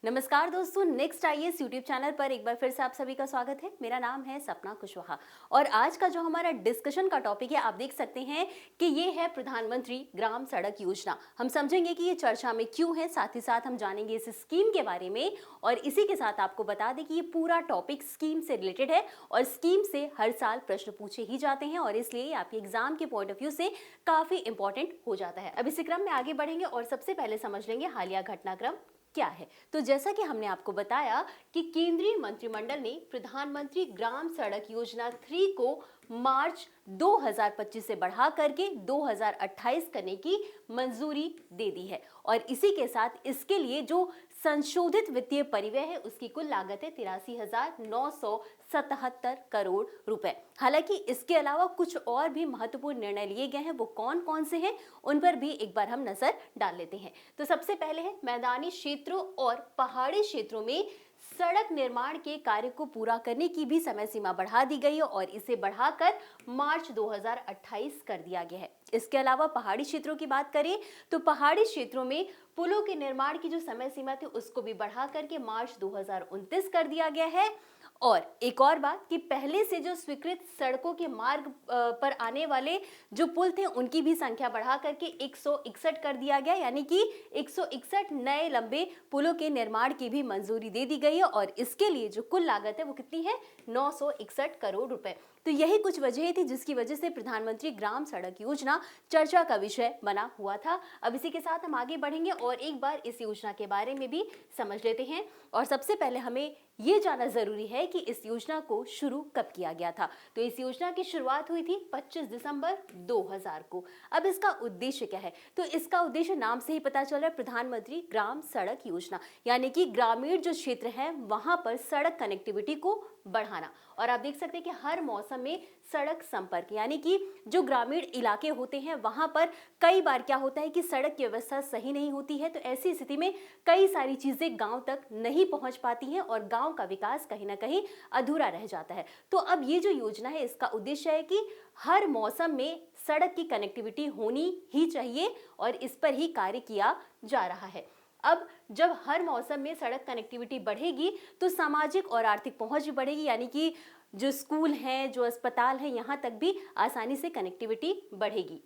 नमस्कार दोस्तों, next IAS YouTube channel पर एक बार फिर से आप सभी का स्वागत है। मेरा नाम है सपना कुशवाहा और आज का जो हमारा डिस्कशन का टॉपिक है, आप देख सकते हैं कि ये है प्रधानमंत्री ग्राम सड़क योजना। हम समझेंगे कि ये चर्चा में क्यों है, साथ ही साथ हम जानेंगे इस स्कीम के बारे में और इसी के साथ आपको बता दें कि ये पूरा टॉपिक स्कीम से रिलेटेड है और स्कीम से हर साल प्रश्न पूछे ही जाते हैं और इसलिए आपके एग्जाम के पॉइंट ऑफ व्यू से काफी इंपॉर्टेंट हो जाता है। अब इसी क्रम में आगे बढ़ेंगे और सबसे पहले समझ लेंगे हालिया घटनाक्रम क्या है। तो जैसा कि हमने आपको बताया कि केंद्रीय मंत्रिमंडल ने प्रधानमंत्री ग्राम सड़क योजना 3 को मार्च 2025 से बढ़ा करके 2028 करने की मंजूरी दे दी है और इसी के साथ इसके लिए जो संशोधित वित्तीय परिव्यय है उसकी कुल लागत है 83,977 करोड़ रुपए। हालांकि इसके अलावा कुछ और भी महत्वपूर्ण निर्णय लिए गए हैं, वो कौन कौन से हैं उन पर भी एक बार हम नजर डाल लेते हैं। तो सबसे पहले है मैदानी क्षेत्रों और पहाड़ी क्षेत्रों में सड़क निर्माण के कार्य को पूरा करने की भी समय सीमा बढ़ा दी गई है और इसे बढ़ाकर मार्च 2028 कर दिया गया है। इसके अलावा पहाड़ी क्षेत्रों की बात करें तो पहाड़ी क्षेत्रों में पुलों के निर्माण की जो समय सीमा थी उसको भी बढ़ा करके मार्च 2029 कर दिया गया है। और एक और बात कि पहले से जो स्वीकृत सड़कों के मार्ग पर आने वाले जो पुल थे उनकी भी संख्या बढ़ा करके 161 कर दिया गया, यानी कि 161 नए लंबे पुलों के निर्माण की भी मंजूरी दे दी गई है और इसके लिए जो कुल लागत है वो कितनी है 961 करोड़ रुपए। तो यही कुछ वजह थी जिसकी वजह से प्रधानमंत्री ग्राम सड़क योजना चर्चा का विषय बना हुआ था। अब इसी के साथ हम आगे बढ़ेंगे और एक बार इस योजना के बारे में भी समझ लेते हैं और सबसे पहले हमें ये जानना जरूरी है कि इस योजना को शुरू कब किया गया था। तो इस योजना की शुरुआत हुई थी 25 दिसंबर 2000 को। अब इसका उद्देश्य क्या है? तो इसका उद्देश्य नाम से ही पता चल रहा है, प्रधानमंत्री ग्राम सड़क योजना, यानी कि ग्रामीण जो क्षेत्र है वहां पर सड़क कनेक्टिविटी को बढ़ाना। और आप देख सकते हैं कि हर मौसम में सड़क संपर्क, यानी कि जो ग्रामीण इलाके होते हैं वहां पर कई बार क्या होता है कि सड़क की व्यवस्था सही नहीं होती है, तो ऐसी स्थिति में कई सारी चीजें गांव तक नहीं पहुंच पाती हैं और गांव का विकास कहीं ना कहीं अधूरा रह जाता है। तो अब ये जो योजना है इसका उद्देश्य है कि हर मौसम में सड़क की कनेक्टिविटी होनी ही चाहिए और इस पर ही कार्य किया जा रहा है। अब जब हर मौसम में सड़क कनेक्टिविटी बढ़ेगी तो सामाजिक और आर्थिक पहुंच भी बढ़ेगी, यानी कि जो स्कूल हैं, जो अस्पताल हैं, यहाँ तक भी आसानी से कनेक्टिविटी बढ़ेगी।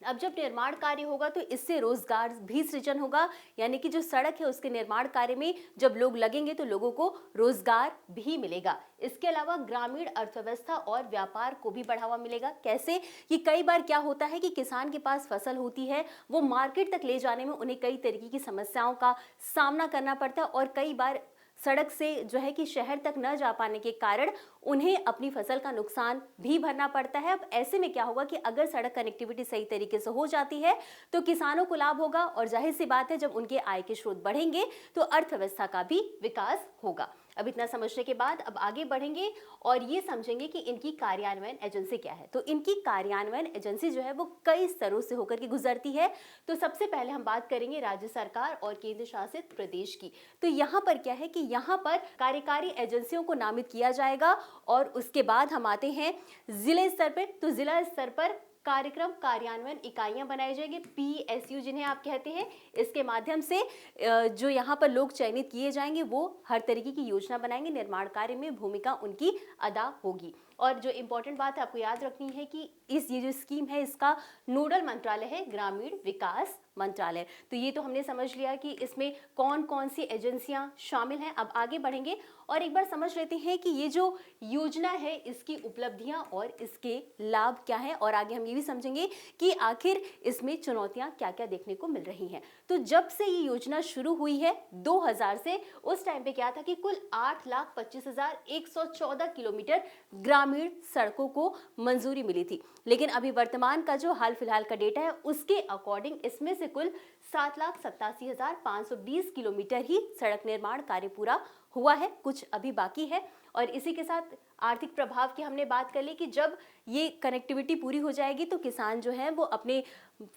अब जब निर्माण कार्य होगा तो इससे रोजगार भी सृजन होगा, यानी कि जो सड़क है उसके निर्माण कार्य में जब लोग लगेंगे तो लोगों को रोजगार भी मिलेगा। इसके अलावा ग्रामीण अर्थव्यवस्था और व्यापार को भी बढ़ावा मिलेगा। कैसे? कि कई बार क्या होता है कि किसान के पास फसल होती है, वो मार्केट तक ले जाने में उन्हें कई तरीके की समस्याओं का सामना करना पड़ता है और कई बार सड़क से जो है कि शहर तक न जा पाने के कारण उन्हें अपनी फसल का नुकसान भी भरना पड़ता है। अब ऐसे में क्या होगा कि अगर सड़क कनेक्टिविटी सही तरीके से हो जाती है तो किसानों को लाभ होगा और जाहिर सी बात है जब उनके आय के स्रोत बढ़ेंगे तो अर्थव्यवस्था का भी विकास होगा। अब इतना समझने के बाद अब आगे बढ़ेंगे और ये समझेंगे कि इनकी कार्यान्वयन एजेंसी क्या है। तो इनकी कार्यान्वयन एजेंसी जो है वो कई स्तरों से होकर के गुजरती है। तो सबसे पहले हम बात करेंगे राज्य सरकार और केंद्र शासित प्रदेश की। तो यहाँ पर क्या है कि यहाँ पर कार्यकारी एजेंसियों को नामित किया जाएगा और उसके बाद हम आते हैं जिले स्तर पर। तो जिला स्तर पर कार्यक्रम कार्यान्वयन इकाइयां बनाई जाएगी, PSU जिन्हें आप कहते हैं। इसके माध्यम से जो यहाँ पर लोग चयनित किए जाएंगे वो हर तरीके की योजना बनाएंगे, निर्माण कार्य में भूमिका उनकी अदा होगी। और जो इम्पोर्टेंट बात है आपको याद रखनी है कि ये जो स्कीम है इसका नोडल मंत्रालय है ग्रामीण विकास मंत्रालय। तो ये तो हमने समझ लिया कि इसमें कौन कौन सी एजेंसियां शामिल हैं। अब आगे बढ़ेंगे और एक बार समझ लेते हैं कि ये जो योजना है इसकी उपलब्धियां और इसके लाभ क्या है और आगे हम ये भी समझेंगे कि आखिर इसमें चुनौतियां क्या क्या देखने को मिल रही हैं। तो जब से ये योजना शुरू हुई है 2000 से, उस टाइम पे क्या था कि कुल 8,25,114 किलोमीटर ग्रामीण सड़कों को मंजूरी मिली थी। लेकिन अभी वर्तमान का जो हाल फिलहाल का डेटा है उसके अकॉर्डिंग इसमें से कुल 7,87,520 किलोमीटर ही सड़क निर्माण कार्य पूरा हुआ है, कुछ अभी बाकी है। और इसी के साथ आर्थिक प्रभाव की हमने बात कर ली कि जब ये कनेक्टिविटी पूरी हो जाएगी तो किसान जो है वो अपने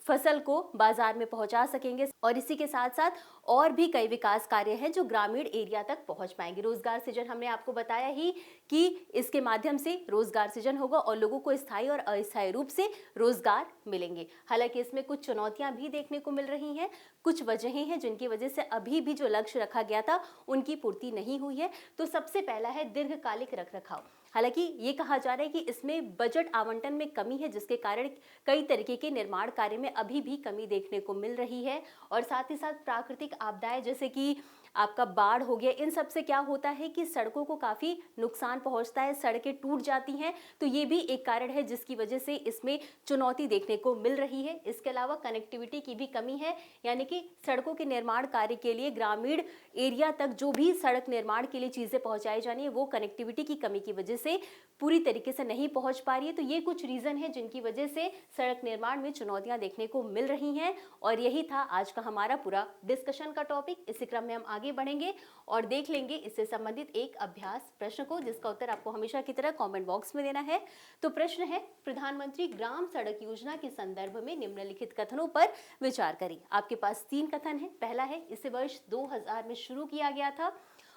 फसल को बाजार में पहुंचा सकेंगे और इसी के साथ साथ और भी कई विकास कार्य हैं जो ग्रामीण एरिया तक पहुंच पाएंगे। रोजगार सृजन हमने आपको बताया ही कि इसके माध्यम से रोजगार सृजन होगा और लोगों को स्थायी और अस्थायी रूप से रोजगार मिलेंगे। हालांकि इसमें कुछ चुनौतियां भी देखने को मिल रही हैं, कुछ वजहें हैं जिनकी वजह से अभी भी जो लक्ष्य रखा गया था उनकी पूर्ति नहीं हुई है। तो सबसे पहला है दीर्घकालिक रखरखाव। हालांकि ये कहा जा रहा है कि इसमें बजट आवंटन में कमी है, जिसके कारण कई तरीके के निर्माण कार्य में अभी भी कमी देखने को मिल रही है। और साथ ही साथ प्राकृतिक आपदाएं जैसे कि आपका बाढ़ हो गया, इन सब से क्या होता है कि सड़कों को काफी नुकसान पहुंचता है, सड़कें टूट जाती हैं। तो ये भी एक कारण है जिसकी वजह से इसमें चुनौती देखने को मिल रही है। इसके अलावा कनेक्टिविटी की भी कमी है, यानी कि सड़कों के निर्माण कार्य के लिए ग्रामीण एरिया तक जो भी सड़क निर्माण के लिए चीजें पहुंचाई जानी है वो कनेक्टिविटी की कमी की वजह से पूरी तरीके से नहीं पहुंच पा रही है। तो ये कुछ रीजन है जिनकी वजह से सड़क निर्माण में चुनौतियां देखने को मिल रही हैं। और यही था आज का हमारा पूरा डिस्कशन का टॉपिक। इसी क्रम में हम आगे बढ़ेंगे और देख लेंगे इससे संबंधित एक अभ्यास प्रश्न को, जिसका उत्तर आपको हमेशा की तरह कमेंट बॉक्स में देना है। तो प्रश्न है, प्रधानमंत्री ग्राम सड़क योजना के संदर्भ में निम्नलिखित कथनों पर विचार करें। आपके पास 3 कथन है। पहला है, इसे वर्ष 2000 में शुरू किया गया था।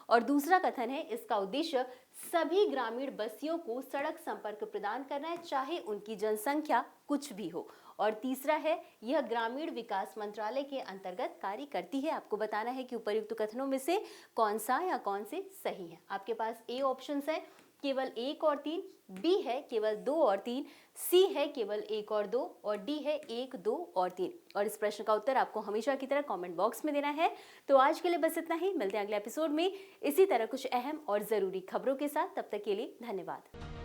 और दूसरा कथन है, इसका उद्देश्य सभी ग्रामीण बस्तियों को सड़क संपर्क प्रदान करना है, चाहे उनकी जनसंख्या कुछ भी हो। और तीसरा है, यह ग्रामीण विकास मंत्रालय के अंतर्गत कार्य करती है। आपको बताना है कि उपर्युक्त कथनों में से कौन सा या कौन से सही है। आपके पास ए ऑप्शंस है केवल 1 और 3, बी है केवल 2 और 3, सी है केवल 1 और 2 और डी है 1, 2 और 3। और इस प्रश्न का उत्तर आपको हमेशा की तरह कमेंट बॉक्स में देना है। तो आज के लिए बस इतना ही। मिलते हैं अगले एपिसोड में इसी तरह कुछ अहम और जरूरी खबरों के साथ। तब तक के लिए धन्यवाद।